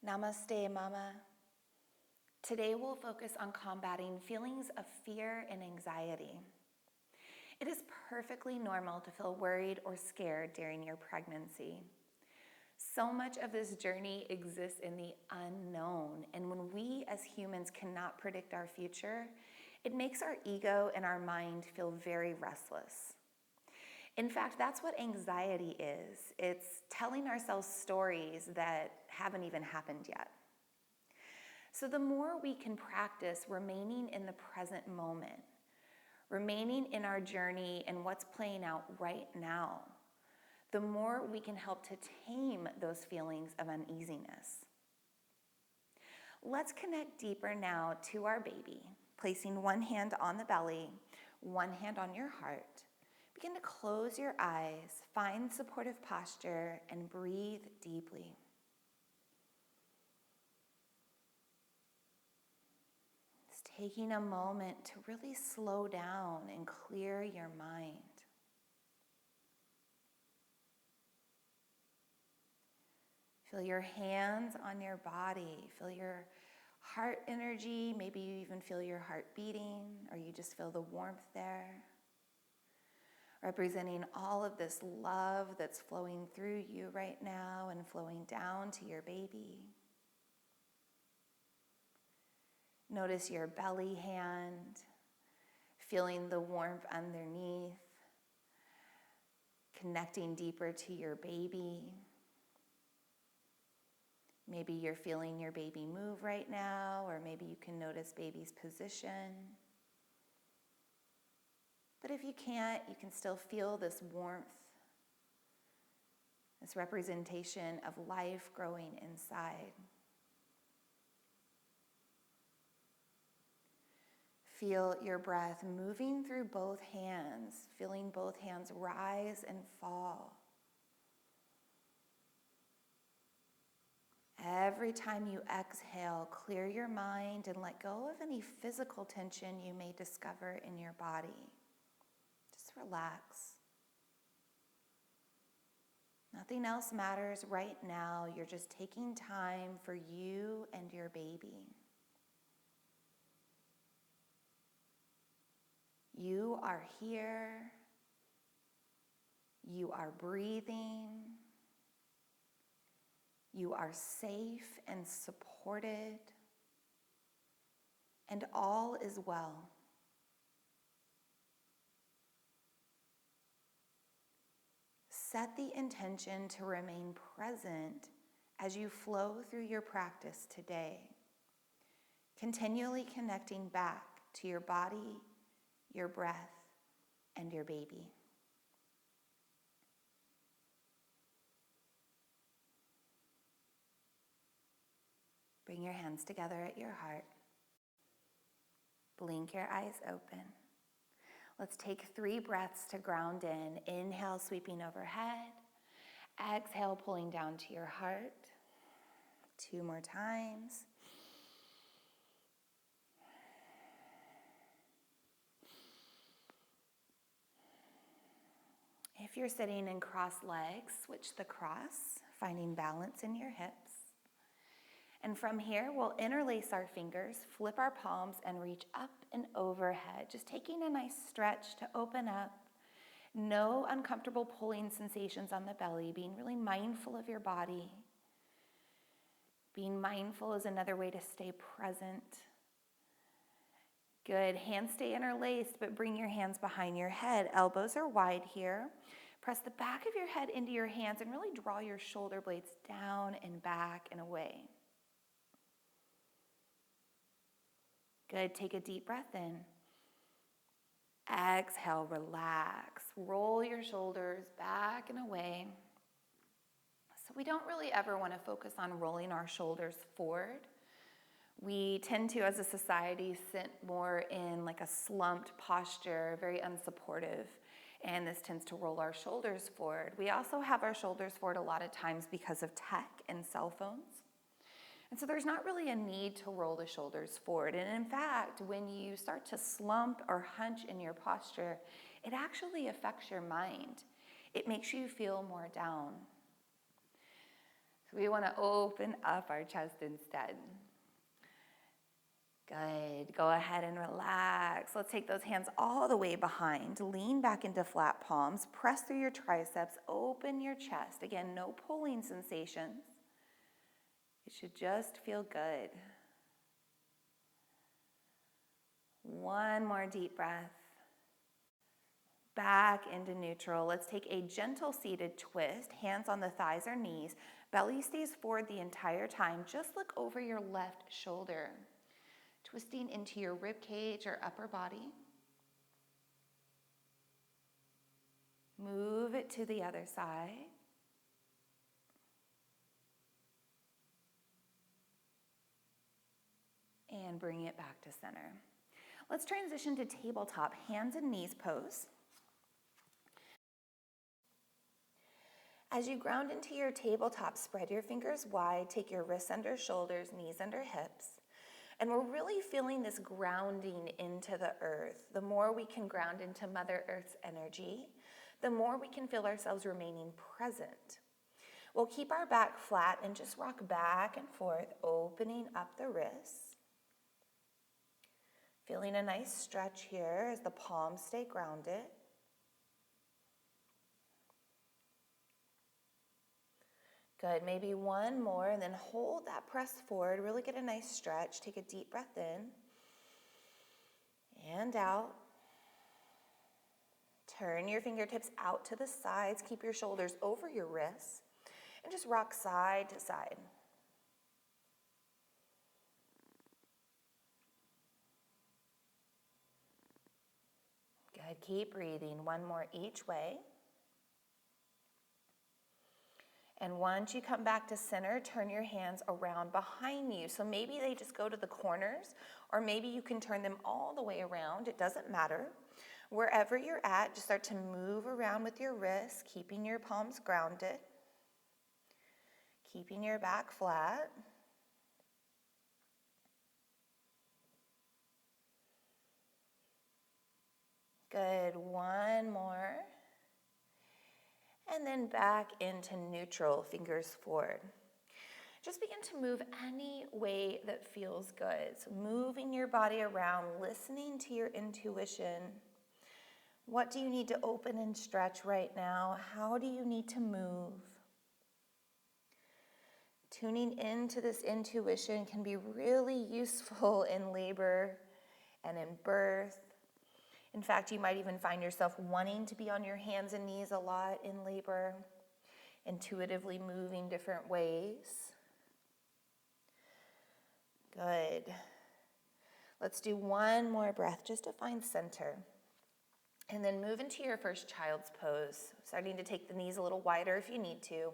Namaste, Mama. Today we'll focus on combating feelings of fear and anxiety. It is perfectly normal to feel worried or scared during your pregnancy. So much of this journey exists in the unknown, and when we as humans cannot predict our future, it makes our ego and our mind feel very restless. In fact, that's what anxiety is. It's telling ourselves stories that haven't even happened yet. So the more we can practice remaining in the present moment, remaining in our journey and what's playing out right now, the more we can help to tame those feelings of uneasiness. Let's connect deeper now to our baby, placing one hand on the belly, one hand on your heart. Begin to close your eyes, find supportive posture, and breathe deeply. Just taking a moment to really slow down and clear your mind. Feel your hands on your body. Feel your heart energy. Maybe you even feel your heart beating, or you just feel the warmth there. Representing all of this love that's flowing through you right now and flowing down to your baby. Notice your belly hand, feeling the warmth underneath, connecting deeper to your baby. Maybe you're feeling your baby move right now, or maybe you can notice baby's position. But if you can't, you can still feel this warmth, this representation of life growing inside. Feel your breath moving through both hands, feeling both hands rise and fall. Every time you exhale, clear your mind and let go of any physical tension you may discover in your body. Just relax. Nothing else matters right now. You're just taking time for you and your baby. You are here. You are breathing. You are safe and supported. And all is well. Set the intention to remain present as you flow through your practice today, continually connecting back to your body, your breath, and your baby. Bring your hands together at your heart. Blink your eyes open. Let's take 3 breaths to ground in. Inhale, sweeping overhead. Exhale, pulling down to your heart. 2 more times. If you're sitting in crossed legs, switch the cross, finding balance in your hips. And from here, we'll interlace our fingers, flip our palms, and reach up and overhead. Just taking a nice stretch to open up. No uncomfortable pulling sensations on the belly, being really mindful of your body. Being mindful is another way to stay present. Good. Hands stay interlaced, but bring your hands behind your head. Elbows are wide here. Press the back of your head into your hands and really draw your shoulder blades down and back and away. Good. Take a deep breath in. Exhale, relax. Roll your shoulders back and away. So we don't really ever want to focus on rolling our shoulders forward. We tend to, as a society, sit more in like a slumped posture, very unsupportive, and this tends to roll our shoulders forward. We also have our shoulders forward a lot of times because of tech and cell phones. And so there's not really a need to roll the shoulders forward. And in fact, when you start to slump or hunch in your posture, it actually affects your mind. It makes you feel more down. So we want to open up our chest instead. Good. Go ahead and relax. Let's take those hands all the way behind. Lean back into flat palms. Press through your triceps. Open your chest. Again, no pulling sensations. It should just feel good. One more deep breath. Back into neutral. Let's take a gentle seated twist. Hands on the thighs or knees. Belly stays forward the entire time. Just look over your left shoulder. Twisting into your rib cage or upper body. Move it to the other side. And bring it back to center. Let's transition to tabletop, hands and knees pose. As you ground into your tabletop, spread your fingers wide, take your wrists under shoulders, knees under hips. And we're really feeling this grounding into the earth. The more we can ground into Mother Earth's energy, the more we can feel ourselves remaining present. We'll keep our back flat and just rock back and forth, opening up the wrists. Feeling a nice stretch here as the palms stay grounded. Good, maybe one more, and then hold that press forward. Really get a nice stretch. Take a deep breath in and out. Turn your fingertips out to the sides. Keep your shoulders over your wrists, and just rock side to side. Good, keep breathing. One more each way. And once you come back to center, turn your hands around behind you. So maybe they just go to the corners, or maybe you can turn them all the way around. It doesn't matter. Wherever you're at, just start to move around with your wrists, keeping your palms grounded, keeping your back flat. Good, one more. And then back into neutral, fingers forward. Just begin to move any way that feels good. So moving your body around, listening to your intuition. What do you need to open and stretch right now? How do you need to move? Tuning into this intuition can be really useful in labor and in birth. In fact, you might even find yourself wanting to be on your hands and knees a lot in labor, intuitively moving different ways. Good. Let's do one more breath just to find center. And then move into your first child's pose, starting to take the knees a little wider if you need to.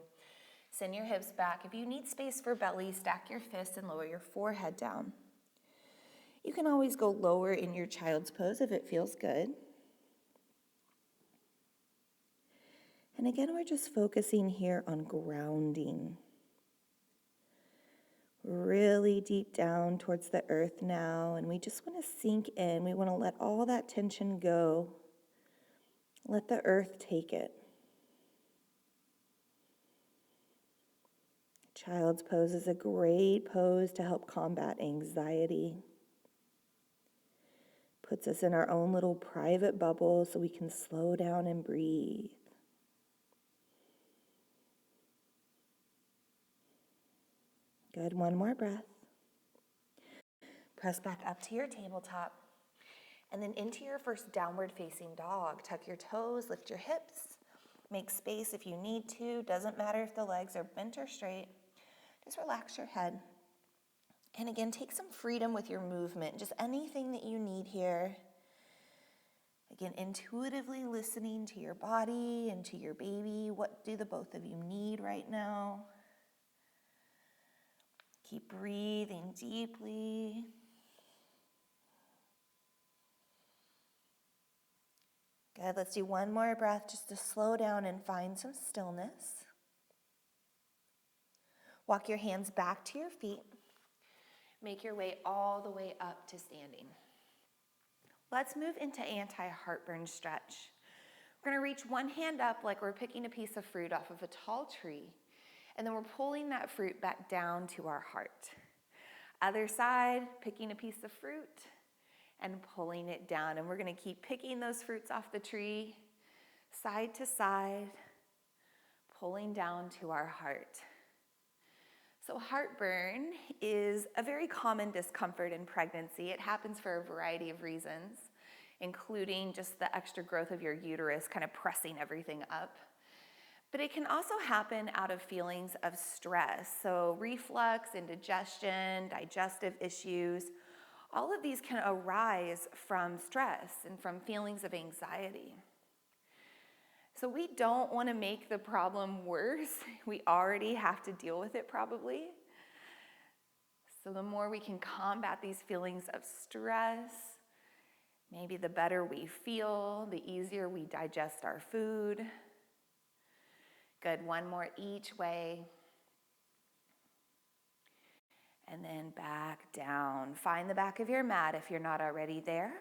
Send your hips back. If you need space for belly, stack your fists and lower your forehead down. You can always go lower in your child's pose if it feels good. And again, we're just focusing here on grounding. Really deep down towards the earth now, and we just want to sink in. We want to let all that tension go. Let the earth take it. Child's pose is a great pose to help combat anxiety. Puts us in our own little private bubble so we can slow down and breathe. Good, one more breath. Press back up to your tabletop. And then into your first downward facing dog. Tuck your toes, lift your hips. Make space if you need to. Doesn't matter if the legs are bent or straight. Just relax your head. And again, take some freedom with your movement. Just anything that you need here. Again, intuitively listening to your body and to your baby. What do the both of you need right now? Keep breathing deeply. Good, let's do one more breath just to slow down and find some stillness. Walk your hands back to your feet. Make your way all the way up to standing. Let's move into anti-heartburn stretch. We're going to reach one hand up like we're picking a piece of fruit off of a tall tree. And then we're pulling that fruit back down to our heart. Other side, picking a piece of fruit and pulling it down. And we're going to keep picking those fruits off the tree, side to side, pulling down to our heart. So heartburn is a very common discomfort in pregnancy. It happens for a variety of reasons, including just the extra growth of your uterus kind of pressing everything up. But it can also happen out of feelings of stress. So reflux, indigestion, digestive issues, all of these can arise from stress and from feelings of anxiety. So we don't want to make the problem worse. We already have to deal with it probably. So the more we can combat these feelings of stress, maybe the better we feel, the easier we digest our food. Good, one more each way. And then back down. Find the back of your mat if you're not already there.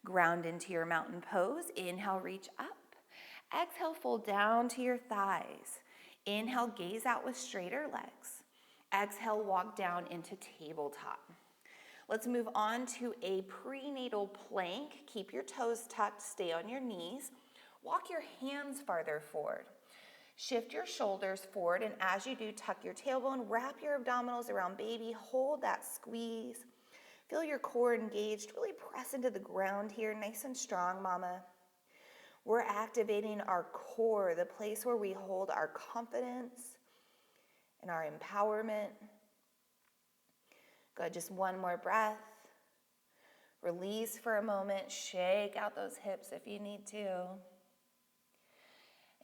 Ground into your mountain pose. Inhale, reach up. Exhale, fold down to your thighs. Inhale, gaze out with straighter legs. Exhale, walk down into tabletop. Let's move on to a prenatal plank. Keep your toes tucked, stay on your knees. Walk your hands farther forward. Shift your shoulders forward, and as you do, tuck your tailbone, wrap your abdominals around baby, hold that squeeze. Feel your core engaged, really press into the ground here, nice and strong, mama. We're activating our core, the place where we hold our confidence and our empowerment. Good, just one more breath. Release for a moment, shake out those hips if you need to.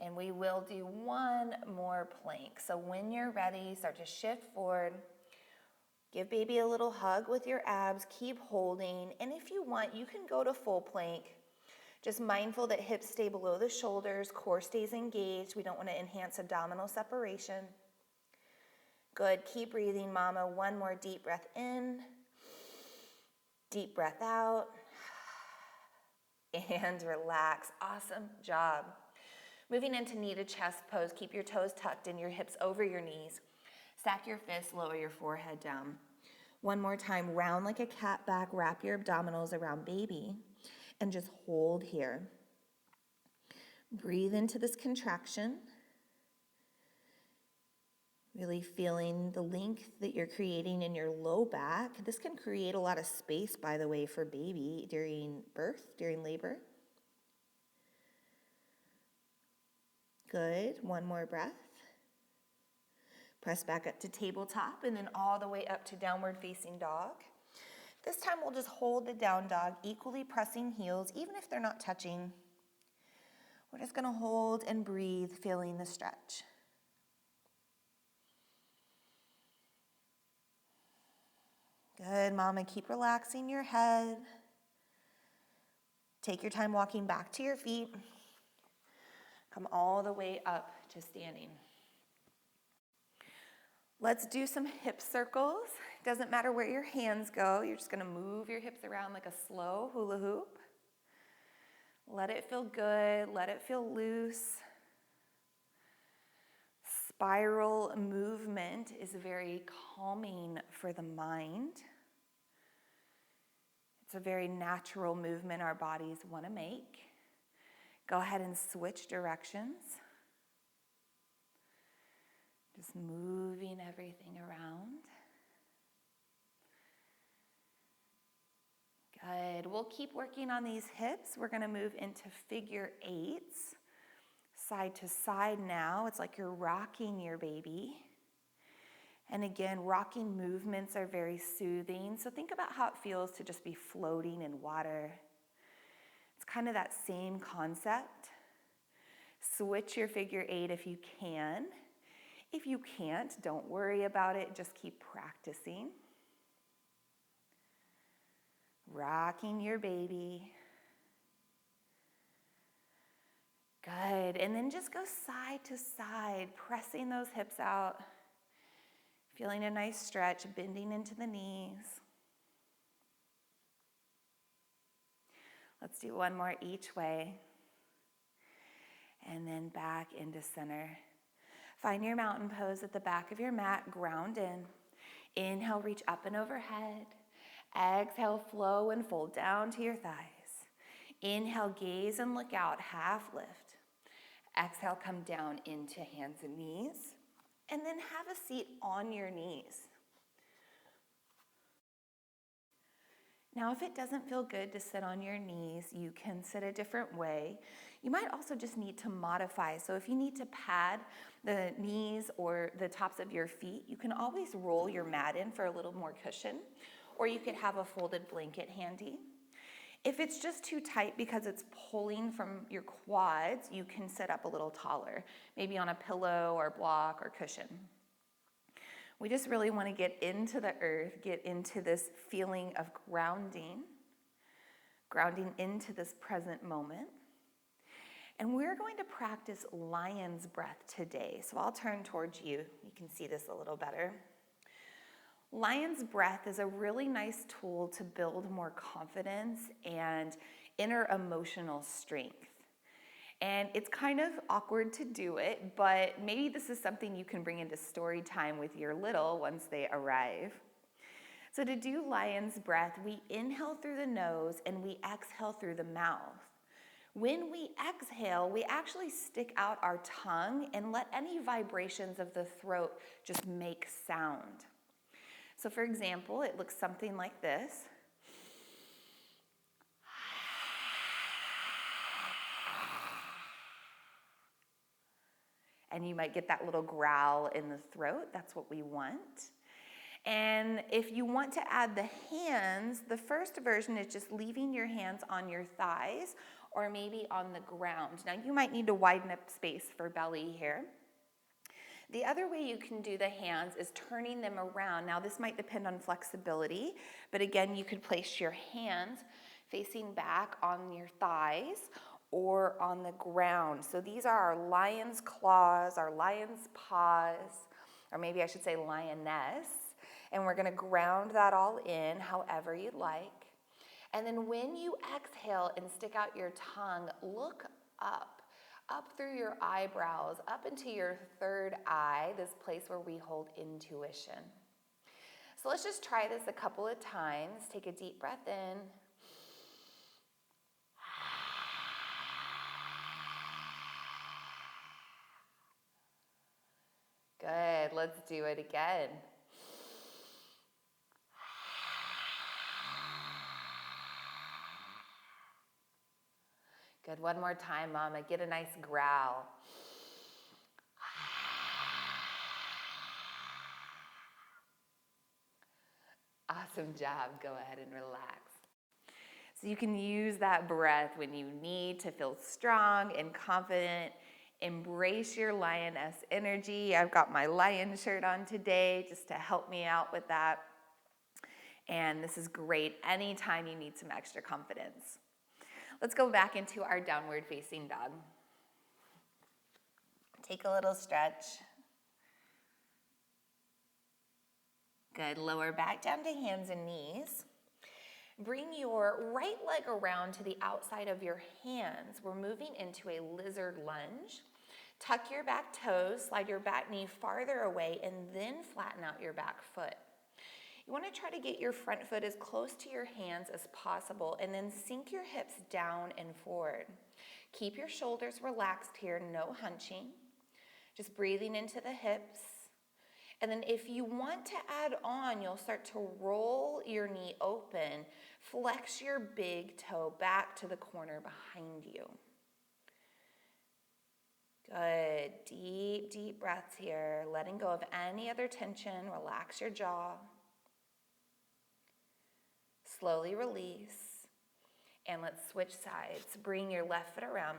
And we will do one more plank. So when you're ready, start to shift forward. Give baby a little hug with your abs, keep holding. And if you want, you can go to full plank. Just mindful that hips stay below the shoulders, core stays engaged. We don't want to enhance abdominal separation. Good, keep breathing, mama. One more deep breath in, deep breath out, and relax. Awesome job. Moving into knee to chest pose, keep your toes tucked and your hips over your knees. Stack your fists, lower your forehead down. One more time, round like a cat back, wrap your abdominals around baby, and just hold here. Breathe into this contraction. Really feeling the length that you're creating in your low back. This can create a lot of space, by the way, for baby during birth, during labor. Good, one more breath. Press back up to tabletop and then all the way up to downward facing dog. This time we'll just hold the down dog, equally pressing heels, even if they're not touching. We're just gonna hold and breathe, feeling the stretch. Good, mama, keep relaxing your head. Take your time walking back to your feet. Come all the way up to standing. Let's do some hip circles. Doesn't matter where your hands go. You're just gonna move your hips around like a slow hula hoop. Let it feel good, let it feel loose. Spiral movement is very calming for the mind. It's a very natural movement our bodies wanna make. Go ahead and switch directions. Just moving everything around. Good. We'll keep working on these hips. We're going to move into figure eights. Side to side now. It's like you're rocking your baby. And again, rocking movements are very soothing. So think about how it feels to just be floating in water. It's kind of that same concept. Switch your figure eight if you can. If you can't, don't worry about it. Just keep practicing. Rocking your baby. Good. And then just go side to side, pressing those hips out. Feeling a nice stretch, bending into the knees. Let's do one more each way. And then back into center. Find your mountain pose at the back of your mat, ground in. Inhale, reach up and overhead. Exhale, flow and fold down to your thighs. Inhale, gaze and look out, half lift. Exhale, come down into hands and knees. And then have a seat on your knees. Now, if it doesn't feel good to sit on your knees, you can sit a different way. You might also just need to modify. So if you need to pad the knees or the tops of your feet, you can always roll your mat in for a little more cushion, or you could have a folded blanket handy. If it's just too tight because it's pulling from your quads, you can sit up a little taller, maybe on a pillow or block or cushion. We just really want to get into the earth, get into this feeling of grounding into this present moment. And we're going to practice lion's breath today. So I'll turn towards you. You can see this a little better. Lion's breath is a really nice tool to build more confidence and inner emotional strength. And it's kind of awkward to do it, but maybe this is something you can bring into story time with your little once they arrive. So to do lion's breath, we inhale through the nose and we exhale through the mouth. When we exhale, we actually stick out our tongue and let any vibrations of the throat just make sound. So for example, it looks something like this. And you might get that little growl in the throat. That's what we want. And if you want to add the hands, the first version is just leaving your hands on your thighs or maybe on the ground. Now you might need to widen up space for belly here. The other way you can do the hands is turning them around. Now this might depend on flexibility, but again, you could place your hands facing back on your thighs or on the ground. So these are our lion's claws, our lion's paws, or maybe I should say lioness. And we're gonna ground that all in however you'd like. And then when you exhale and stick out your tongue, look up through your eyebrows, up into your third eye, this place where we hold intuition. So let's just try this a couple of times. Take a deep breath in. Good, let's do it again. Good, one more time, Mama. Get a nice growl. Awesome job. Go ahead and relax. So you can use that breath when you need to feel strong and confident. Embrace your lioness energy. I've got my lion shirt on today just to help me out with that. And this is great anytime you need some extra confidence. Let's go back into our downward facing dog. Take a little stretch. Good, lower back down to hands and knees. Bring your right leg around to the outside of your hands. We're moving into a lizard lunge. Tuck your back toes, slide your back knee farther away, and then flatten out your back foot. You want to try to get your front foot as close to your hands as possible and then sink your hips down and forward. Keep your shoulders relaxed here, no hunching. Just breathing into the hips. And then if you want to add on, you'll start to roll your knee open. Flex your big toe back to the corner behind you. Good. Deep, deep breaths here. Letting go of any other tension. Relax your jaw. Slowly release. And let's switch sides. Bring your left foot around.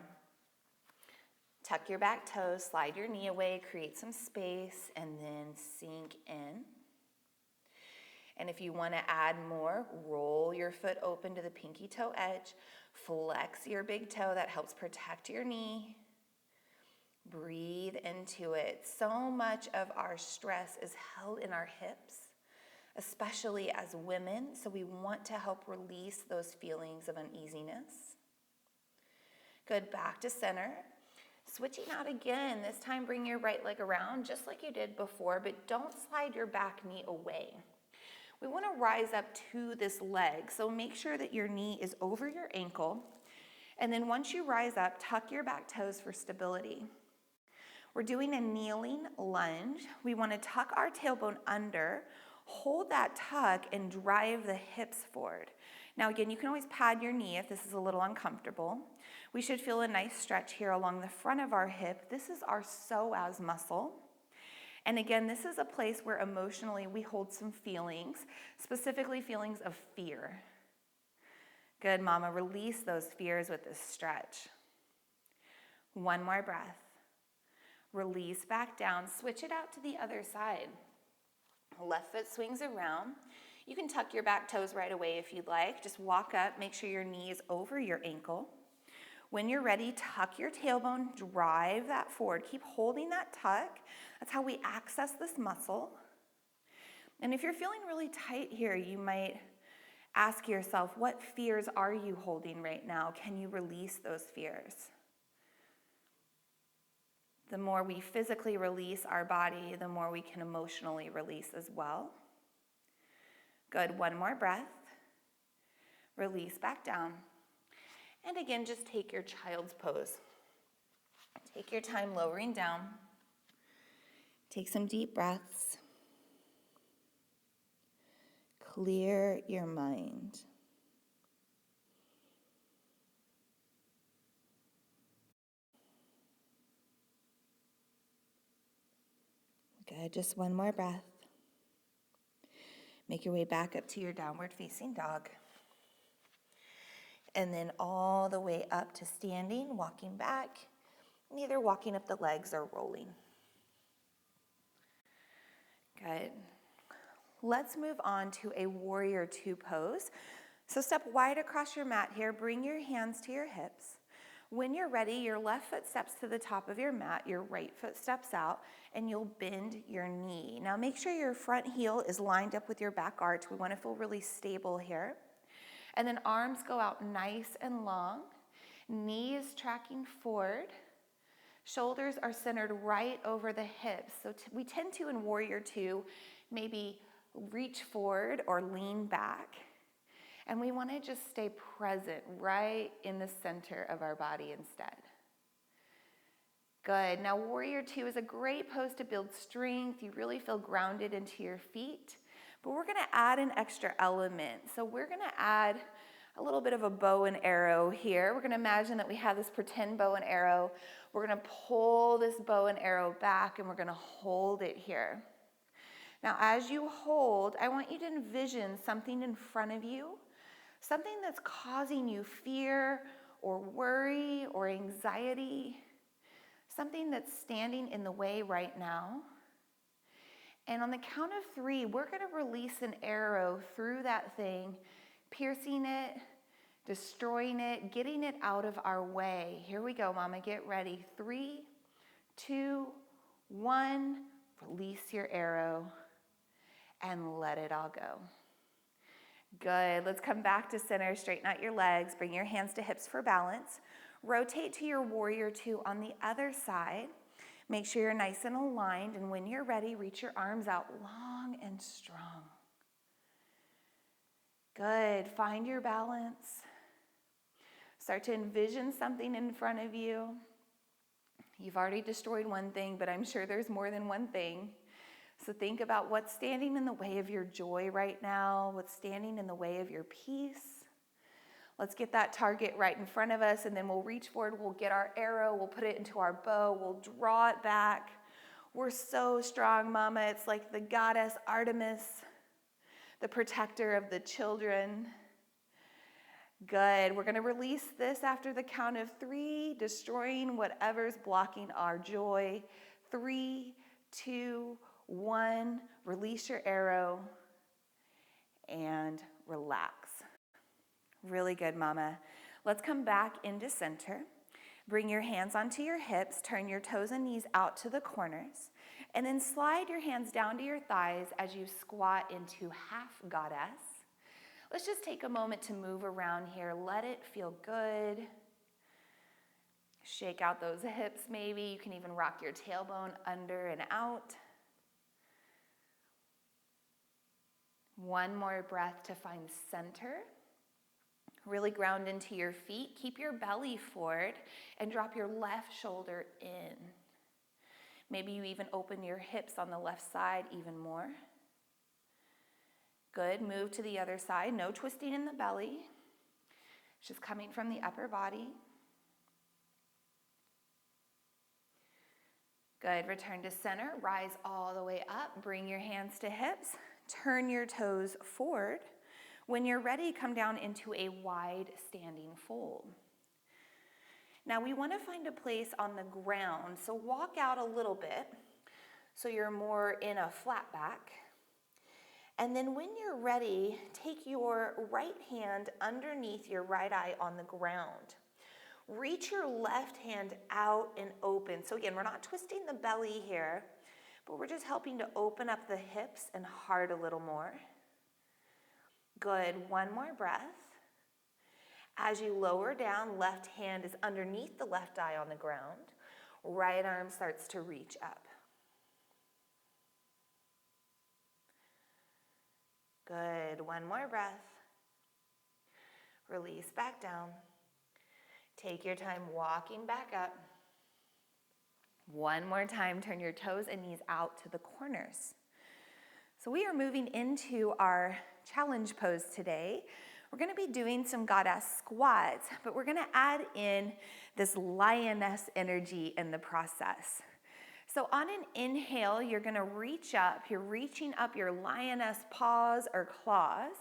Tuck your back toes, slide your knee away, create some space, and then sink in. And if you want to add more, roll your foot open to the pinky toe edge. Flex your big toe. That helps protect your knee. Breathe into it. So much of our stress is held in our hips, especially as women, so we want to help release those feelings of uneasiness. Good, back to center. Switching out again. This time bring your right leg around just like you did before, but don't slide your back knee away. We want to rise up to this leg, so make sure that your knee is over your ankle. And then once you rise up, tuck your back toes for stability. We're doing a kneeling lunge. We want to tuck our tailbone under, hold that tuck, and drive the hips forward. Now again, you can always pad your knee if this is a little uncomfortable. We should feel a nice stretch here along the front of our hip. This is our psoas muscle. And again, this is a place where emotionally we hold some feelings, specifically feelings of fear. Good, mama. Release those fears with this stretch. One more breath. Release back down. Switch it out to the other side. Left foot swings around. You can tuck your back toes right away if you'd like. Just walk up. Make sure your knee is over your ankle. When you're ready, tuck your tailbone, drive that forward. Keep holding that tuck. That's how we access this muscle. And if you're feeling really tight here, you might ask yourself, what fears are you holding right now? Can you release those fears? The more we physically release our body, the more we can emotionally release as well. Good, one more breath. Release back down. And again, just take your child's pose. Take your time lowering down. Take some deep breaths. Clear your mind. Good, just one more breath. Make your way back up to your downward facing dog. And then all the way up to standing, walking back, either walking up the legs or rolling. Good. Let's move on to a warrior two pose. So step wide across your mat here. Bring your hands to your hips. When you're ready, your left foot steps to the top of your mat, your right foot steps out, and you'll bend your knee. Now make sure your front heel is lined up with your back arch. We want to feel really stable here. And then arms go out nice and long. Knee is tracking forward. Shoulders are centered right over the hips. So we tend to, in Warrior Two, maybe reach forward or lean back. And we want to just stay present right in the center of our body instead. Good. Now Warrior Two is a great pose to build strength. You really feel grounded into your feet. But we're going to add an extra element. So we're going to add a little bit of a bow and arrow here. We're going to imagine that we have this pretend bow and arrow. We're going to pull this bow and arrow back and we're going to hold it here. Now as you hold, I want you to envision something in front of you, something that's causing you fear or worry or anxiety, something that's standing in the way right now. And on the count of 3, we're going to release an arrow through that thing, piercing it, destroying it, getting it out of our way. Here we go, mama. Get ready. 3, 2, 1. Release your arrow and let it all go. Good. Let's come back to center. Straighten out your legs. Bring your hands to hips for balance. Rotate to your Warrior Two on the other side. Make sure you're nice and aligned, and when you're ready, reach your arms out long and strong. Good. Find your balance. Start to envision something in front of you. You've already destroyed one thing, but I'm sure there's more than one thing. So think about what's standing in the way of your joy right now, what's standing in the way of your peace. Let's get that target right in front of us, and then we'll reach forward, we'll get our arrow, we'll put it into our bow, we'll draw it back. We're so strong, mama. It's like the goddess Artemis, the protector of the children. Good. We're going to release this after the count of 3, destroying whatever's blocking our joy. 3, 2, 1. Release your arrow and relax. Really good, mama. Let's come back into center. Bring your hands onto your hips. Turn your toes and knees out to the corners. And then slide your hands down to your thighs as you squat into half goddess. Let's just take a moment to move around here. Let it feel good. Shake out those hips maybe. You can even rock your tailbone under and out. One more breath to find center. Really ground into your feet. Keep your belly forward and drop your left shoulder in. Maybe you even open your hips on the left side even more. Good. Move to the other side. No twisting in the belly. It's just coming from the upper body. Good. Return to center. Rise all the way up. Bring your hands to hips. Turn your toes forward. When you're ready, come down into a wide standing fold. Now we want to find a place on the ground. So walk out a little bit so you're more in a flat back. And then when you're ready, take your right hand underneath your right eye on the ground. Reach your left hand out and open. So again, we're not twisting the belly here, but we're just helping to open up the hips and heart a little more. Good. One more breath. As you lower down, left hand is underneath the left eye on the ground. Right arm starts to reach up. Good. One more breath. Release back down. Take your time walking back up. One more time, turn your toes and knees out to the corners. So we are moving into our challenge pose today. We're going to be doing some goddess squats, but we're going to add in this lioness energy in the process. So on an inhale, you're going to reach up. You're reaching up your lioness paws or claws.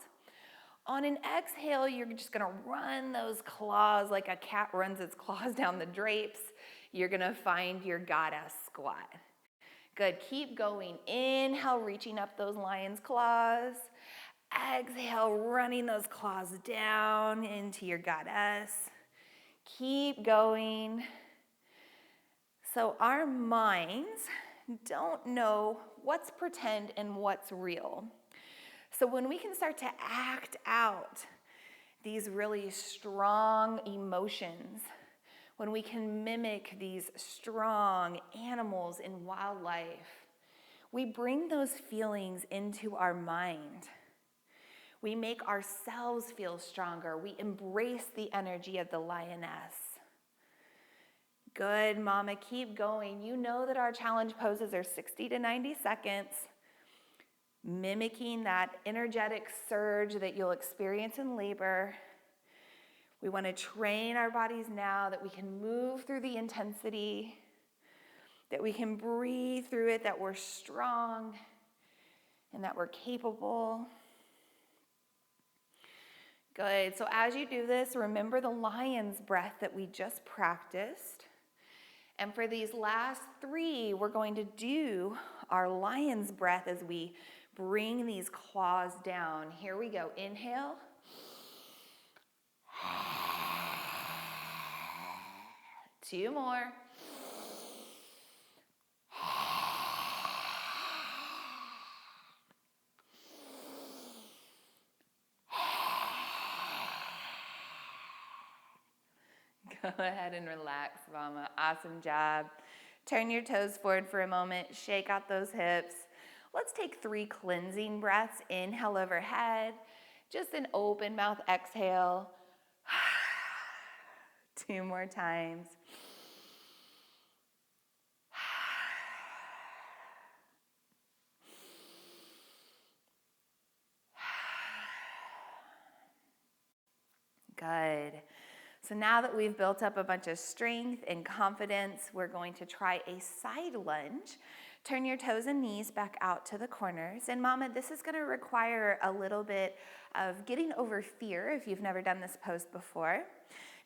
On an exhale, you're just going to run those claws like a cat runs its claws down the drapes. You're going to find your goddess squat. Good. Keep going. Inhale, reaching up those lion's claws. Exhale, running those claws down into your goddess. Keep going. So our minds don't know what's pretend and what's real. So when we can start to act out these really strong emotions, when we can mimic these strong animals in wildlife, we bring those feelings into our mind. We make ourselves feel stronger. We embrace the energy of the lioness. Good, mama, keep going. You know that our challenge poses are 60 to 90 seconds, mimicking that energetic surge that you'll experience in labor. We want to train our bodies now that we can move through the intensity, that we can breathe through it, that we're strong, and that we're capable. Good. So as you do this, remember the lion's breath that we just practiced. And for these last 3, we're going to do our lion's breath as we bring these claws down. Here we go. Inhale. Two more. Go ahead and relax, mama. Awesome job. Turn your toes forward for a moment. Shake out those hips. Let's take 3 cleansing breaths. Inhale overhead. Just an open mouth exhale. 2 more times. Good. So now that we've built up a bunch of strength and confidence, we're going to try a side lunge. Turn your toes and knees back out to the corners. And mama, this is going to require a little bit of getting over fear if you've never done this pose before.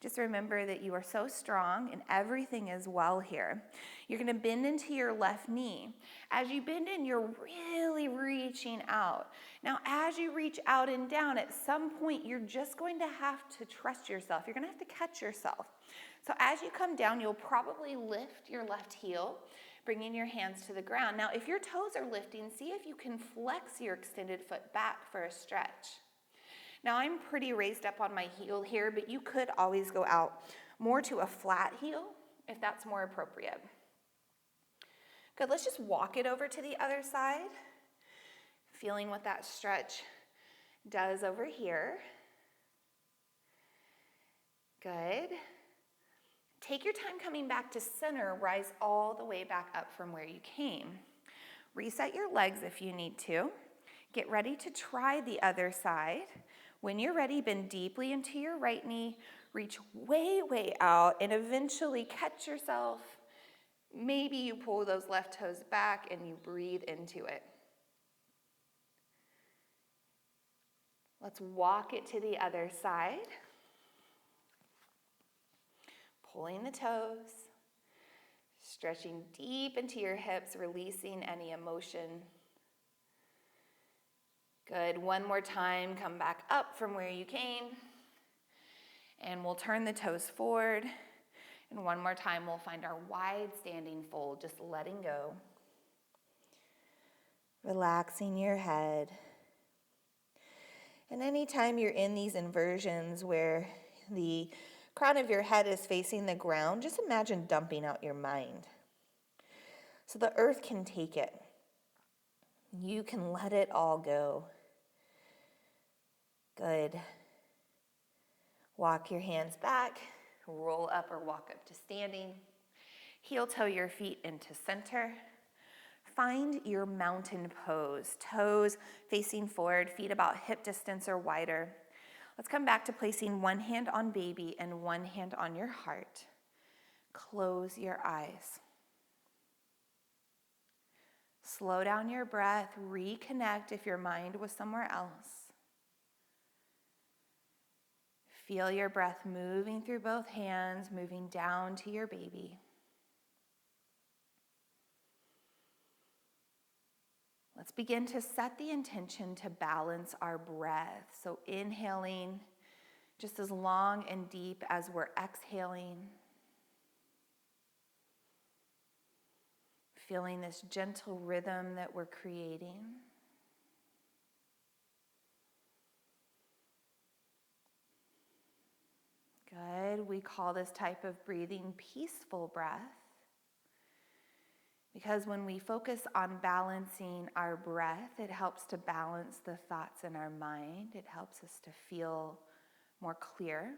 Just remember that you are so strong and everything is well here. You're going to bend into your left knee. As you bend in, you're really reaching out. Now, as you reach out and down, at some point, you're just going to have to trust yourself. You're going to have to catch yourself. So as you come down, you'll probably lift your left heel, bringing your hands to the ground. Now, if your toes are lifting, see if you can flex your extended foot back for a stretch. Now, I'm pretty raised up on my heel here, but you could always go out more to a flat heel if that's more appropriate. Good, let's just walk it over to the other side, feeling what that stretch does over here. Good. Take your time coming back to center, rise all the way back up from where you came. Reset your legs if you need to. Get ready to try the other side. When you're ready, bend deeply into your right knee, reach way, way out, and eventually catch yourself. Maybe you pull those left toes back and you breathe into it. Let's walk it to the other side. Pulling the toes, stretching deep into your hips, releasing any emotion. Good, one more time, come back up from where you came. And we'll turn the toes forward. And one more time, we'll find our wide standing fold, just letting go. Relaxing your head. And anytime you're in these inversions where the crown of your head is facing the ground, just imagine dumping out your mind. So the earth can take it. You can let it all go. Good. Walk your hands back, roll up or walk up to standing. Heel toe your feet into center. Find your mountain pose. Toes facing forward, feet about hip distance or wider. Let's come back to placing one hand on baby and one hand on your heart. Close your eyes. Slow down your breath. Reconnect if your mind was somewhere else. Feel your breath moving through both hands, moving down to your baby. Let's begin to set the intention to balance our breath. So inhaling just as long and deep as we're exhaling. Feeling this gentle rhythm that we're creating. Good. We call this type of breathing peaceful breath. Because when we focus on balancing our breath, it helps to balance the thoughts in our mind. It helps us to feel more clear.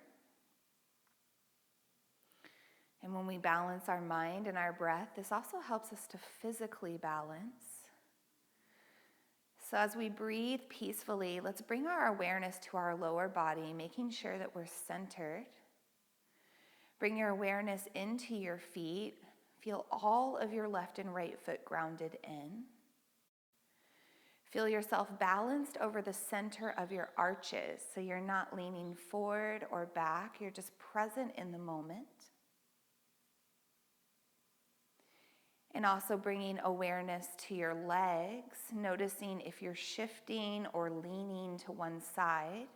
And when we balance our mind and our breath, this also helps us to physically balance. So as we breathe peacefully, let's bring our awareness to our lower body, making sure that we're centered. Bring your awareness into your feet. Feel all of your left and right foot grounded in. Feel yourself balanced over the center of your arches, so you're not leaning forward or back. You're just present in the moment. And also bringing awareness to your legs, noticing if you're shifting or leaning to one side.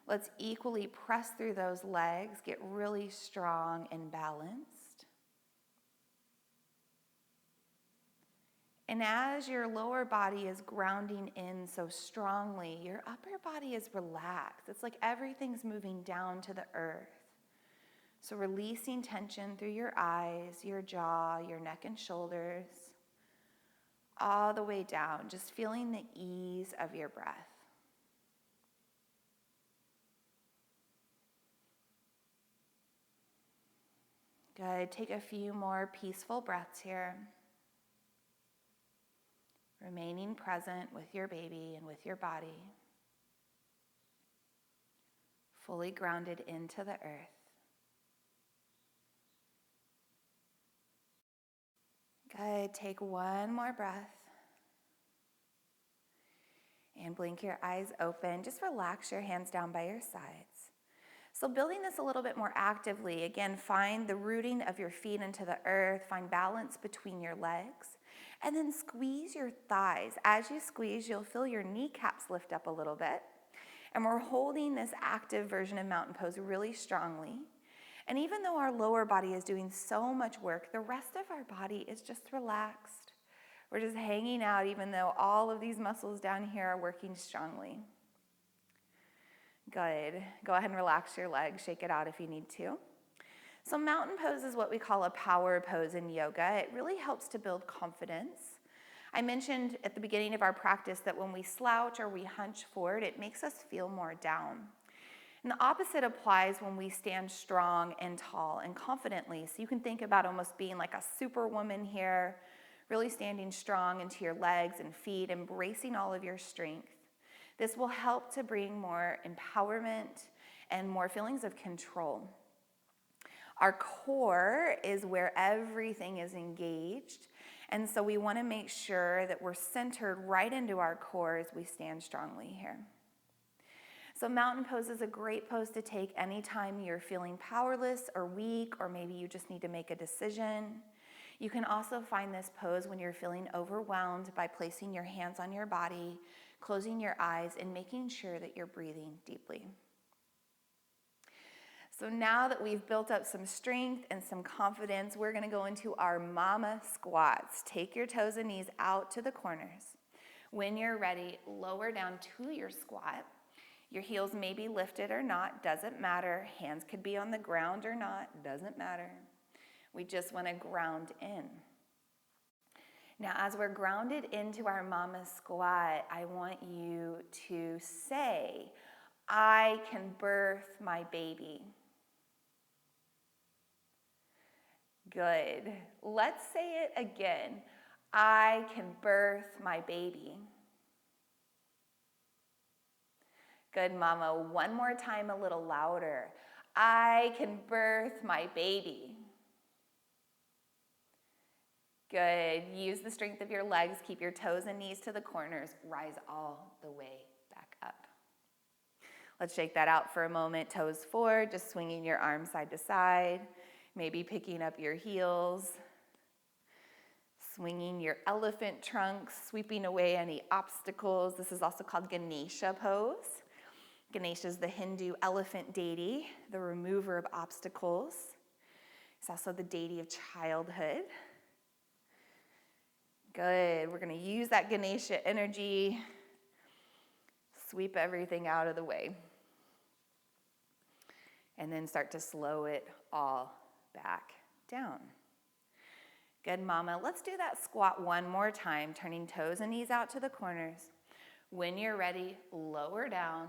Let's equally press through those legs, get really strong and balanced. And as your lower body is grounding in so strongly, your upper body is relaxed. It's like everything's moving down to the earth. So releasing tension through your eyes, your jaw, your neck and shoulders, all the way down, just feeling the ease of your breath. Good. Take a few more peaceful breaths here. Remaining present with your baby and with your body. Fully grounded into the earth. Good. Take one more breath. And blink your eyes open. Just relax your hands down by your sides. So building this a little bit more actively, again, find the rooting of your feet into the earth, find balance between your legs, and then squeeze your thighs. As you squeeze, you'll feel your kneecaps lift up a little bit. And we're holding this active version of mountain pose really strongly. And even though our lower body is doing so much work, the rest of our body is just relaxed. We're just hanging out even though all of these muscles down here are working strongly. Good. Go ahead and relax your legs. Shake it out if you need to. So mountain pose is what we call a power pose in yoga. It really helps to build confidence. I mentioned at the beginning of our practice that when we slouch or we hunch forward, it makes us feel more down. And the opposite applies when we stand strong and tall and confidently. So you can think about almost being like a superwoman here, really standing strong into your legs and feet, embracing all of your strength. This will help to bring more empowerment and more feelings of control. Our core is where everything is engaged, and so we want to make sure that we're centered right into our core as we stand strongly here. So mountain pose is a great pose to take anytime you're feeling powerless or weak, or maybe you just need to make a decision. You can also find this pose when you're feeling overwhelmed by placing your hands on your body, closing your eyes, and making sure that you're breathing deeply. So now that we've built up some strength and some confidence, we're going to go into our mama squats. Take your toes and knees out to the corners. When you're ready, lower down to your squat. Your heels may be lifted or not, doesn't matter. Hands could be on the ground or not, doesn't matter. We just want to ground in. Now, as we're grounded into our mama squat, I want you to say, I can birth my baby. Good. Let's say it again. I can birth my baby. Good, mama. One more time, a little louder. I can birth my baby. Good. Use the strength of your legs. Keep your toes and knees to the corners. Rise all the way back up. Let's shake that out for a moment. Toes forward, just swinging your arms side to side. Maybe picking up your heels. Swinging your elephant trunk, sweeping away any obstacles. This is also called Ganesha pose. Ganesha is the Hindu elephant deity, the remover of obstacles. It's also the deity of childhood. Good. We're going to use that Ganesha energy. Sweep everything out of the way. And then start to slow it all back down. Good, mama. Let's do that squat one more time, turning toes and knees out to the corners. When you're ready, lower down.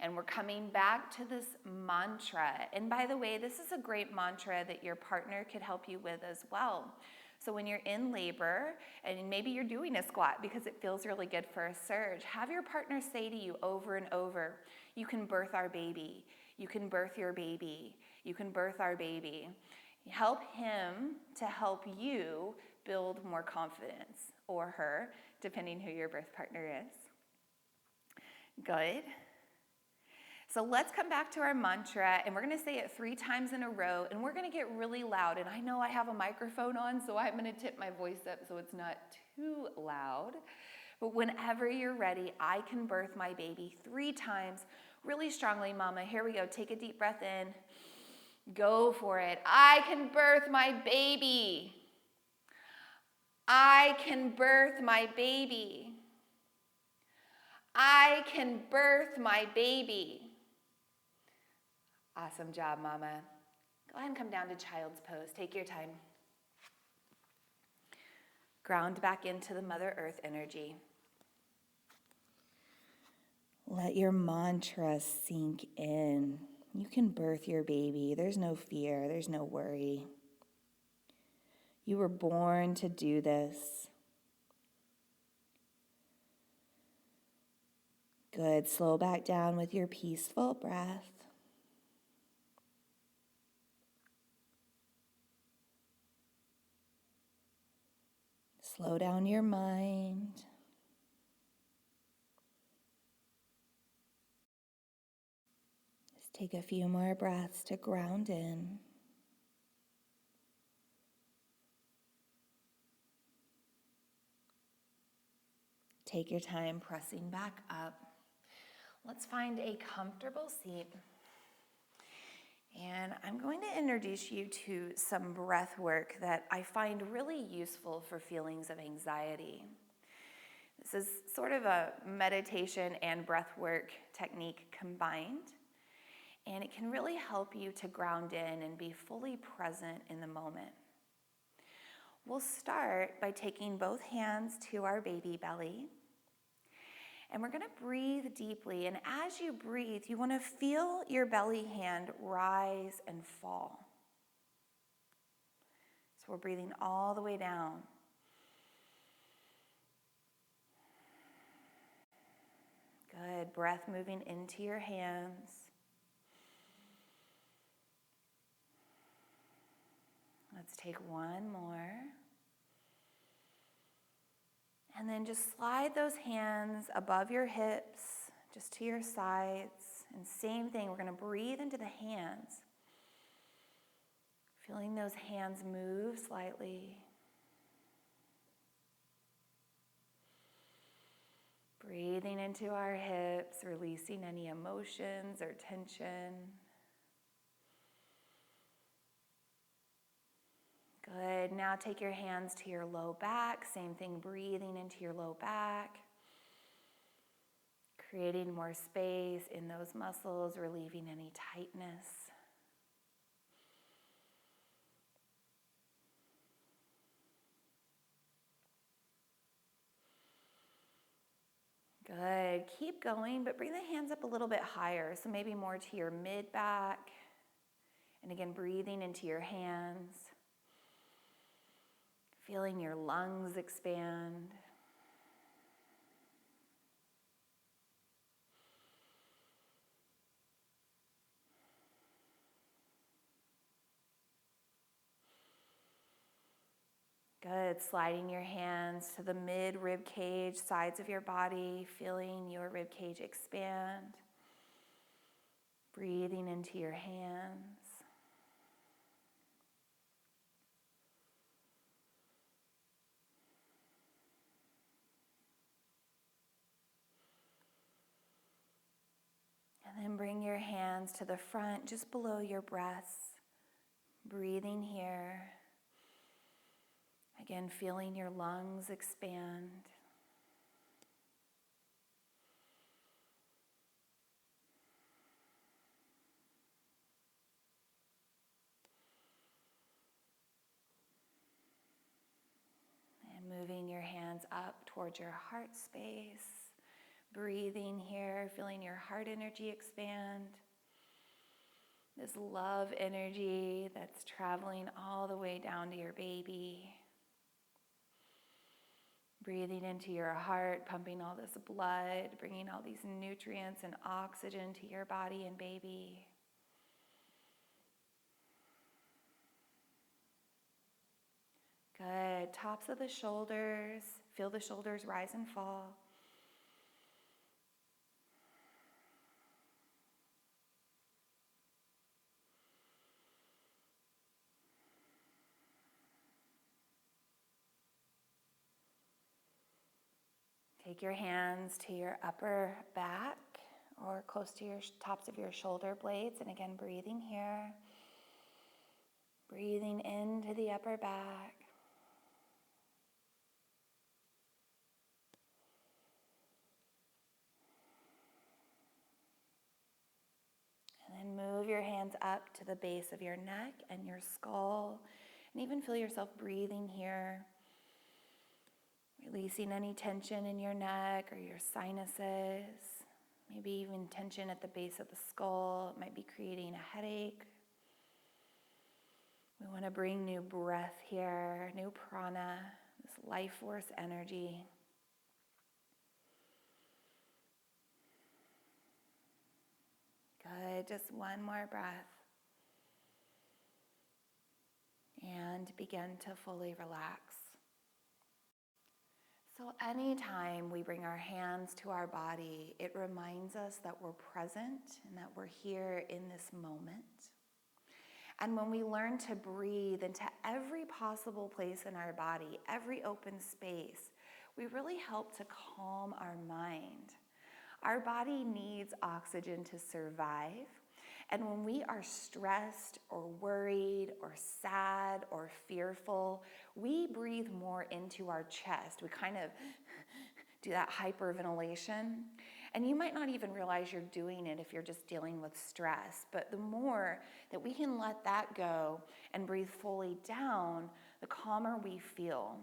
And we're coming back to this mantra. And by the way, this is a great mantra that your partner could help you with as well. So when you're in labor, and maybe you're doing a squat because it feels really good for a surge, have your partner say to you over and over, you can birth our baby. You can birth your baby. You can birth our baby. Help him to help you build more confidence, or her, depending who your birth partner is. Good. So let's come back to our mantra, and we're going to say it 3 times in a row, and we're going to get really loud. And I know I have a microphone on, so I'm going to tip my voice up so it's not too loud. But whenever you're ready, I can birth my baby 3 times really strongly, mama. Here we go. Take a deep breath in. Go for it. I can birth my baby. I can birth my baby. I can birth my baby. Awesome job, mama. Go ahead and come down to child's pose. Take your time. Ground back into the Mother Earth energy. Let your mantra sink in. You can birth your baby. There's no fear. There's no worry. You were born to do this. Good. Slow back down with your peaceful breath. Slow down your mind. Just take a few more breaths to ground in. Take your time pressing back up. Let's find a comfortable seat. And I'm going to introduce you to some breath work that I find really useful for feelings of anxiety. This is sort of a meditation and breath work technique combined. and it can really help you to ground in and be fully present in the moment. We'll start by taking both hands to our baby belly, and we're going to breathe deeply. And as you breathe, you want to feel your belly hand rise and fall. So we're breathing all the way down. Good. Breath moving into your hands. Let's take one more. And then just slide those hands above your hips, just to your sides. And same thing, we're going to breathe into the hands. Feeling those hands move slightly. Breathing into our hips, releasing any emotions or tension. Good. Now take your hands to your low back. Same thing, breathing into your low back. Creating more space in those muscles, relieving any tightness. Good. Keep going, but bring the hands up a little bit higher. So maybe more to your mid-back. And again, breathing into your hands. Feeling your lungs expand. Good. Sliding your hands to the mid-rib cage, sides of your body, feeling your rib cage expand. Breathing into your hands. And then bring your hands to the front, just below your breasts. Breathing here. Again, feeling your lungs expand. And moving your hands up towards your heart space. Breathing here, feeling your heart energy expand. This love energy that's traveling all the way down to your baby. Breathing into your heart, pumping all this blood, bringing all these nutrients and oxygen to your body and baby. Good. Tops of the shoulders. Feel the shoulders rise and fall. Take your hands to your upper back or close to your tops of your shoulder blades. And again, breathing here. Breathing into the upper back. And then move your hands up to the base of your neck and your skull. And even feel yourself breathing here. Releasing any tension in your neck or your sinuses. Maybe even tension at the base of the skull. It might be creating a headache. We want to bring new breath here, new prana, this life force energy. Good, just one more breath. And begin to fully relax. So anytime we bring our hands to our body, it reminds us that we're present and that we're here in this moment. And when we learn to breathe into every possible place in our body, every open space, we really help to calm our mind. Our body needs oxygen to survive. And when we are stressed or worried or sad or fearful, we breathe more into our chest. We kind of do that hyperventilation. And you might not even realize you're doing it if you're just dealing with stress. But the more that we can let that go and breathe fully down, the calmer we feel.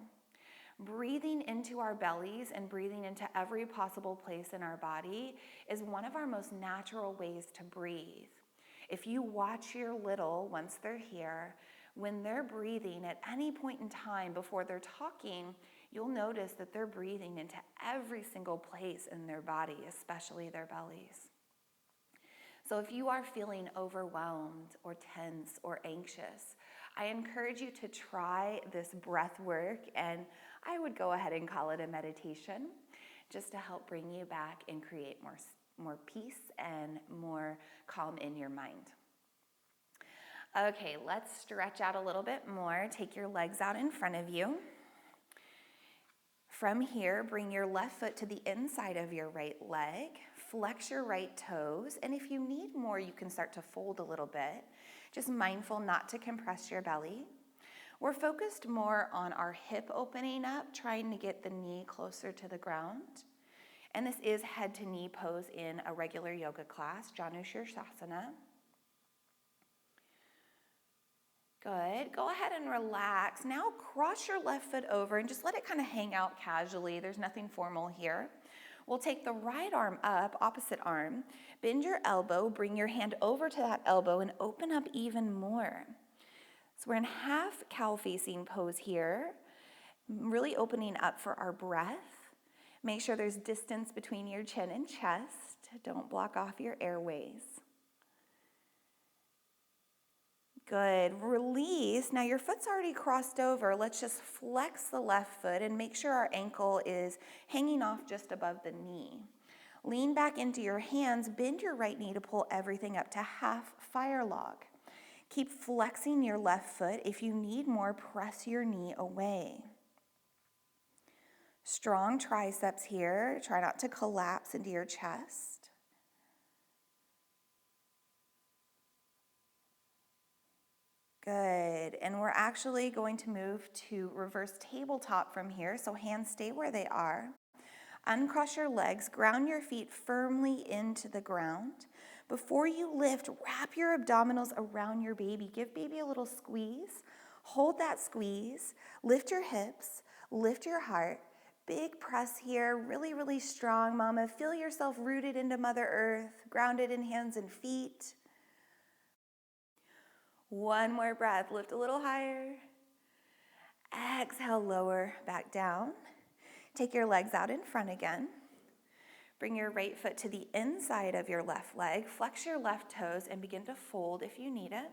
Breathing into our bellies and breathing into every possible place in our body is one of our most natural ways to breathe. If you watch your little, once they're here, when they're breathing at any point in time before they're talking, you'll notice that they're breathing into every single place in their body, especially their bellies. So if you are feeling overwhelmed or tense or anxious, I encourage you to try this breath work, and I would go ahead and call it a meditation, just to help bring you back and create more peace and more calm in your mind. Okay, let's stretch out a little bit more. Take your legs out in front of you. From here, bring your left foot to the inside of your right leg. Flex your right toes, and if you need more, you can start to fold a little bit. Just mindful not to compress your belly. We're focused more on our hip opening up, trying to get the knee closer to the ground. And this is head to knee pose in a regular yoga class, Janu Sirsasana. Good. Go ahead and relax. Now cross your left foot over and just let it kind of hang out casually. There's nothing formal here. We'll take the right arm up, opposite arm. Bend your elbow, bring your hand over to that elbow and open up even more. So we're in half cow facing pose here, really opening up for our breath. Make sure there's distance between your chin and chest. Don't block off your airways. Good. Release. Now your foot's already crossed over. Let's just flex the left foot and make sure our ankle is hanging off just above the knee. Lean back into your hands. Bend your right knee to pull everything up to half fire log. Keep flexing your left foot. If you need more, press your knee away. Strong triceps here. Try not to collapse into your chest. Good, and we're actually going to move to reverse tabletop from here, so hands stay where they are. Uncross your legs, ground your feet firmly into the ground. Before you lift, wrap your abdominals around your baby. Give baby a little squeeze. Hold that squeeze. Lift your hips, lift your heart. Big press here, really, really strong, mama. Feel yourself rooted into Mother Earth, grounded in hands and feet. One more breath, lift a little higher. Exhale, lower back down. Take your legs out in front again. Bring your right foot to the inside of your left leg. Flex your left toes and begin to fold if you need it.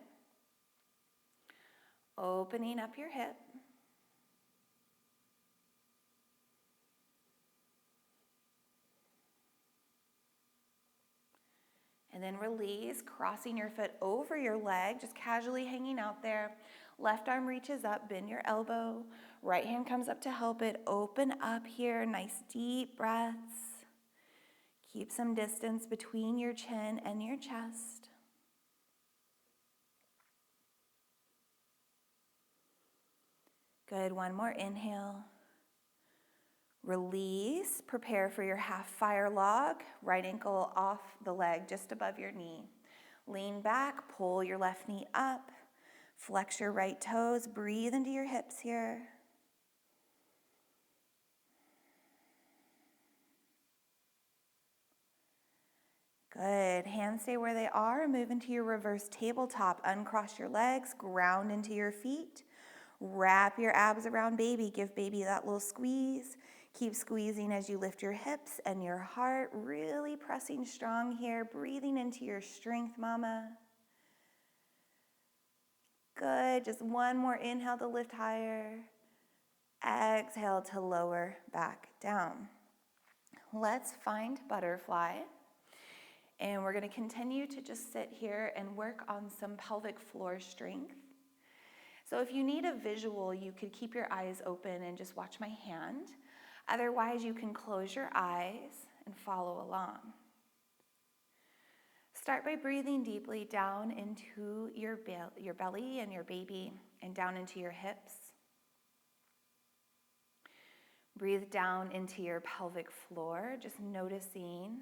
Opening up your hip. And then release, crossing your foot over your leg, just casually hanging out there. Left arm reaches up, bend your elbow. Right hand comes up to help it. Open up here, nice deep breaths. Keep some distance between your chin and your chest. Good, one more inhale. Release, prepare for your half fire log. Right ankle off the leg just above your knee. Lean back, pull your left knee up. Flex your right toes, breathe into your hips here. Good, hands stay where they are. Move into your reverse tabletop. Uncross your legs, ground into your feet. Wrap your abs around baby. Give baby that little squeeze. Keep squeezing as you lift your hips and your heart, really pressing strong here, breathing into your strength, mama. Good, just one more inhale to lift higher. Exhale to lower back down. Let's find butterfly. And we're going to continue to just sit here and work on some pelvic floor strength. So if you need a visual, you could keep your eyes open and just watch my hand. Otherwise, you can close your eyes and follow along. Start by breathing deeply down into your belly and your baby and down into your hips. Breathe down into your pelvic floor, just noticing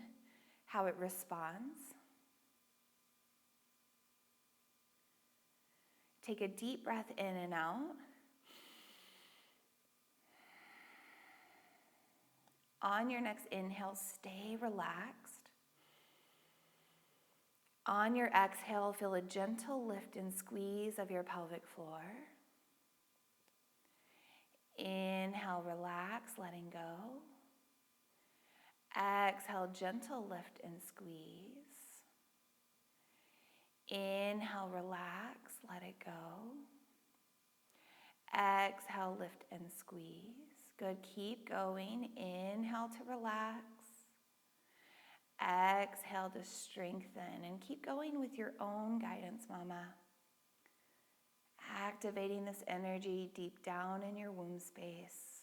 how it responds. Take a deep breath in and out. On your next inhale, stay relaxed. On your exhale, feel a gentle lift and squeeze of your pelvic floor. Inhale, relax, letting go. Exhale, gentle lift and squeeze. Inhale, relax, let it go. Exhale, lift and squeeze. Good, keep going. Inhale to relax. Exhale to strengthen, and keep going with your own guidance, Mama. Activating this energy deep down in your womb space.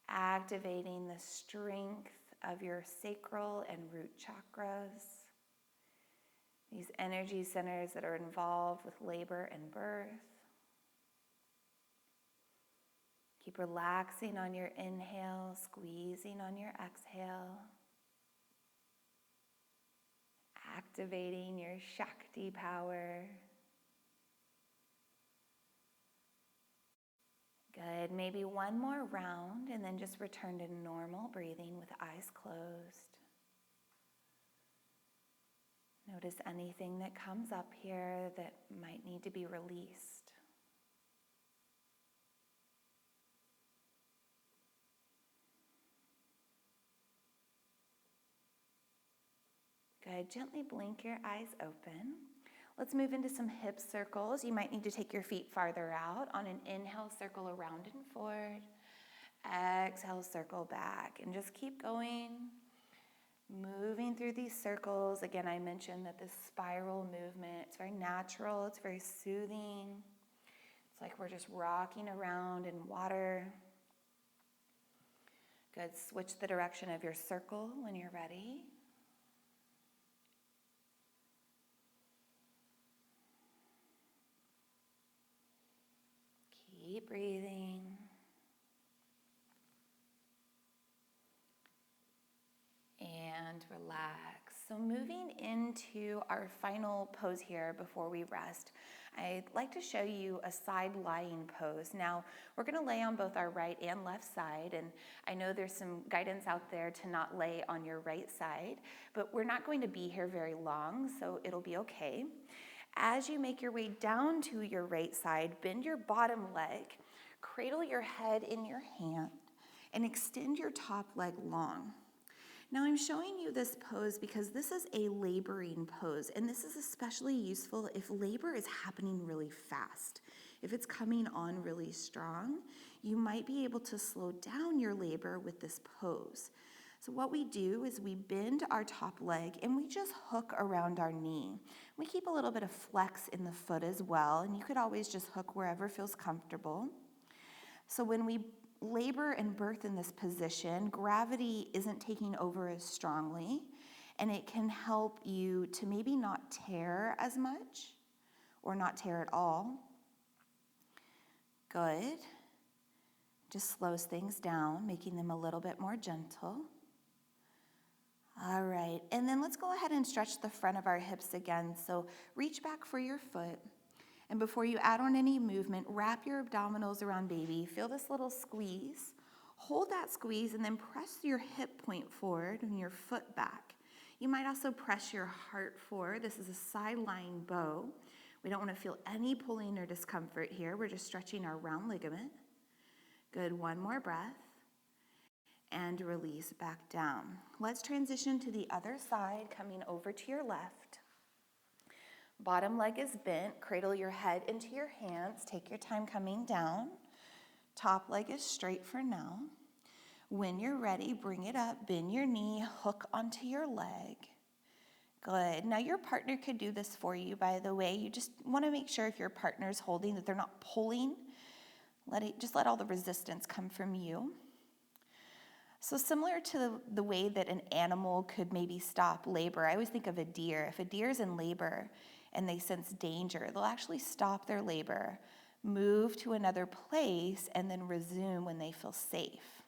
Activating the strength of your sacral and root chakras. These energy centers that are involved with labor and birth. Keep relaxing on your inhale, squeezing on your exhale. Activating your Shakti power. Good, maybe one more round and then just return to normal breathing with eyes closed. Notice anything that comes up here that might need to be released. Good, gently blink your eyes open. Let's move into some hip circles. You might need to take your feet farther out. On an inhale, circle around and forward. Exhale, circle back. And just keep going. Moving through these circles. Again, I mentioned that this spiral movement, it's very natural, it's very soothing. It's like we're just rocking around in water. Good, switch the direction of your circle when you're ready. Keep breathing. And relax. So moving into our final pose here before we rest, I'd like to show you a side lying pose. Now, we're going to lay on both our right and left side, and I know there's some guidance out there to not lay on your right side, but we're not going to be here very long, so it'll be okay. As you make your way down to your right side, bend your bottom leg, cradle your head in your hand, and extend your top leg long. Now I'm showing you this pose because this is a laboring pose, and this is especially useful if labor is happening really fast. If it's coming on really strong, you might be able to slow down your labor with this pose. So what we do is we bend our top leg and we just hook around our knee. We keep a little bit of flex in the foot as well, and you could always just hook wherever feels comfortable. So when we labor and birth in this position, gravity isn't taking over as strongly, and it can help you to maybe not tear as much or not tear at all. Good. Just slows things down, making them a little bit more gentle. All right, and then let's go ahead and stretch the front of our hips again. So reach back for your foot. And before you add on any movement, wrap your abdominals around baby. Feel this little squeeze. Hold that squeeze and then press your hip point forward and your foot back. You might also press your heart forward. This is a side lying bow. We don't want to feel any pulling or discomfort here. We're just stretching our round ligament. Good, one more breath. And release back down. Let's transition to the other side, coming over to your left. Bottom leg is bent. Cradle your head into your hands. Take your time coming down. Top leg is straight for now. When you're ready, bring it up. Bend your knee. Hook onto your leg. Good. Now your partner could do this for you, by the way. You just want to make sure if your partner's holding that they're not pulling. Just let all the resistance come from you. So similar to the way that an animal could maybe stop labor, I always think of a deer. If a deer's in labor and they sense danger, they'll actually stop their labor, move to another place, and then resume when they feel safe.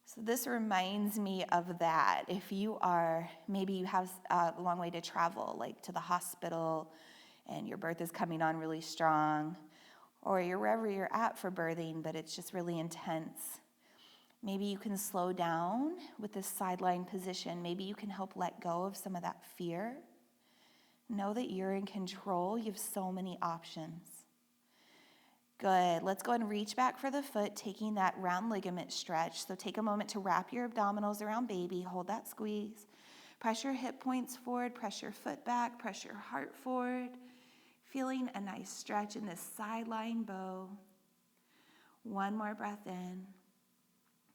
So this reminds me of that. If maybe you have a long way to travel, like to the hospital, and your birth is coming on really strong, or you're wherever you're at for birthing, but it's just really intense. Maybe you can slow down with this sideline position. Maybe you can help let go of some of that fear. Know that you're in control. You have so many options. Good. Let's go ahead and reach back for the foot, taking that round ligament stretch. So take a moment to wrap your abdominals around baby. Hold that squeeze. Press your hip points forward. Press your foot back. Press your heart forward. Feeling a nice stretch in this sideline bow. One more breath in.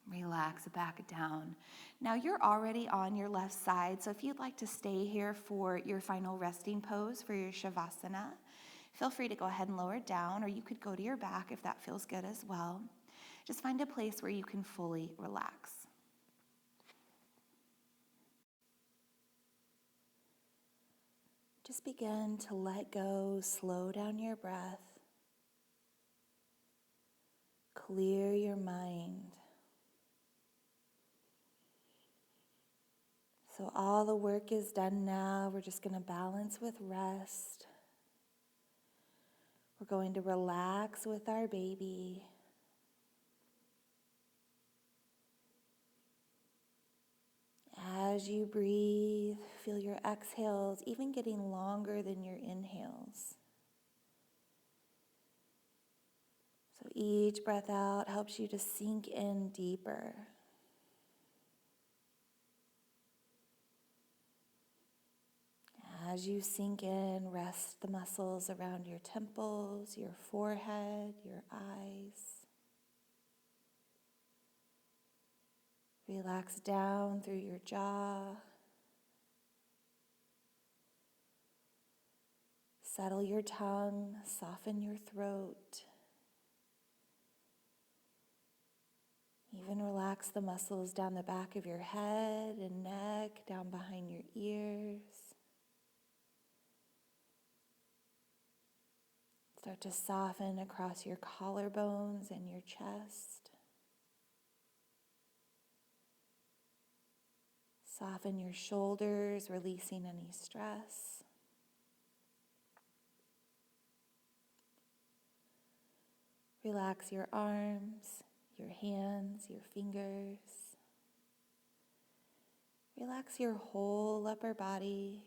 Relax back down. Now you're already on your left side, so if you'd like to stay here for your final resting pose for your Shavasana, feel free to go ahead and lower it down, or you could go to your back if that feels good as well. Just find a place where you can fully relax. Just begin to let go, slow down your breath, clear your mind. So all the work is done now. We're just going to balance with rest. We're going to relax with our baby. As you breathe, feel your exhales even getting longer than your inhales. So each breath out helps you to sink in deeper. As you sink in, rest the muscles around your temples, your forehead, your eyes. Relax down through your jaw. Settle your tongue, soften your throat. Even relax the muscles down the back of your head and neck, down behind your ears. Start to soften across your collarbones and your chest. Soften your shoulders, releasing any stress. Relax your arms, your hands, your fingers. Relax your whole upper body.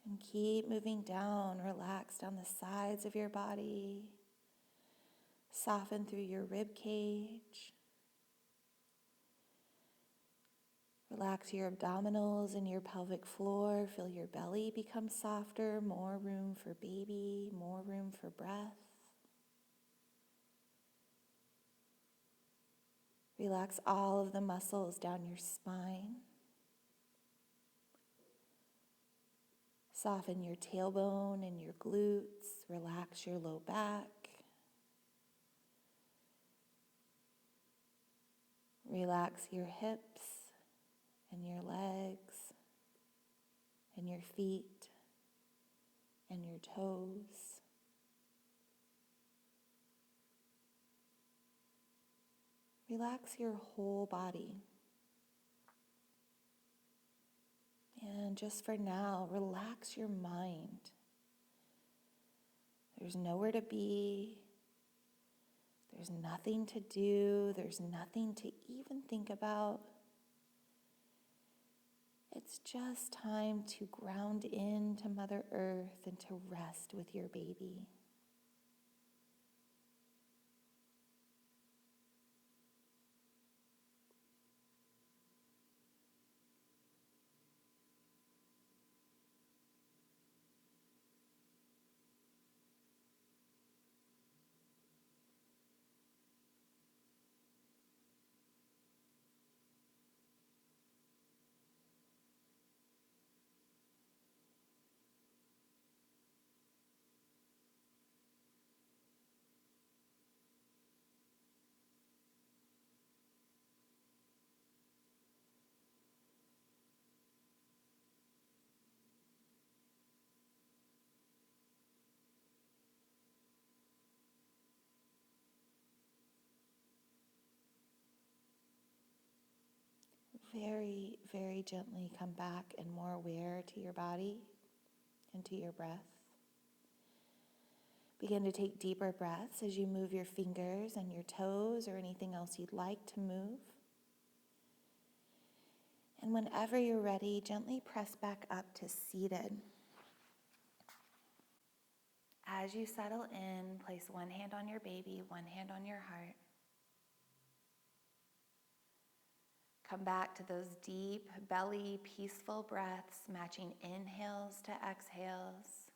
And keep moving down. Relax down the sides of your body. Soften through your rib cage. Relax your abdominals and your pelvic floor. Feel your belly become softer. More room for baby. More room for breath. Relax all of the muscles down your spine. Soften your tailbone and your glutes. Relax your low back. Relax your hips and your legs and your feet and your toes. Relax your whole body. And just for now, relax your mind. There's nowhere to be. There's nothing to do. There's nothing to even think about. It's just time to ground into Mother Earth and to rest with your baby. very, very gently come back and more aware to your body and to your breath. Begin to take deeper breaths as you move your fingers and your toes or anything else you'd like to move. And whenever you're ready, gently press back up to seated. As you settle in, place one hand on your baby, one hand on your heart. Come back to those deep belly, peaceful breaths, matching inhales to exhales.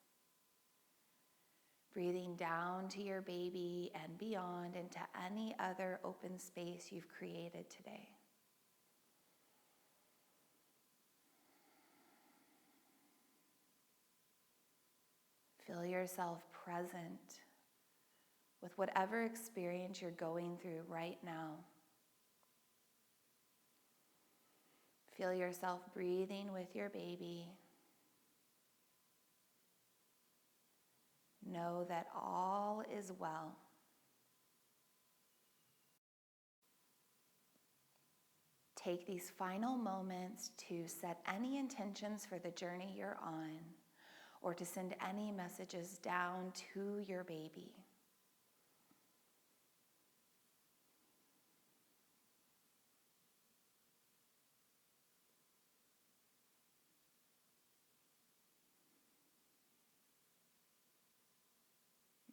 Breathing down to your baby and beyond into any other open space you've created today. Feel yourself present with whatever experience you're going through right now. Feel yourself breathing with your baby. Know that all is well. Take these final moments to set any intentions for the journey you're on, or to send any messages down to your baby.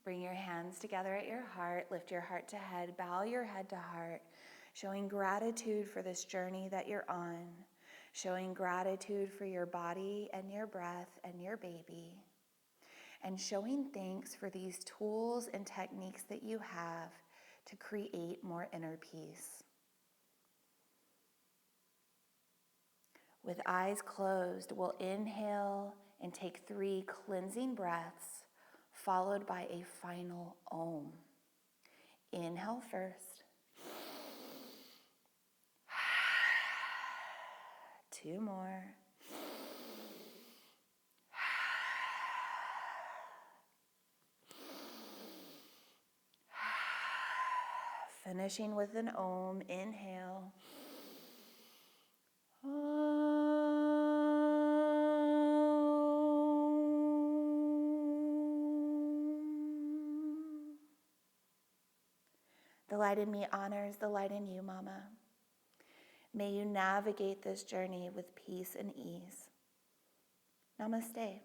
Bring your hands together at your heart, lift your heart to head, bow your head to heart, showing gratitude for this journey that you're on, showing gratitude for your body and your breath and your baby, and showing thanks for these tools and techniques that you have to create more inner peace. With eyes closed, we'll inhale and take 3 cleansing breaths, followed by a final Om. Inhale first. 2 more. Finishing with an Om. Inhale. The light in me honors the light in you, Mama. May you navigate this journey with peace and ease. Namaste.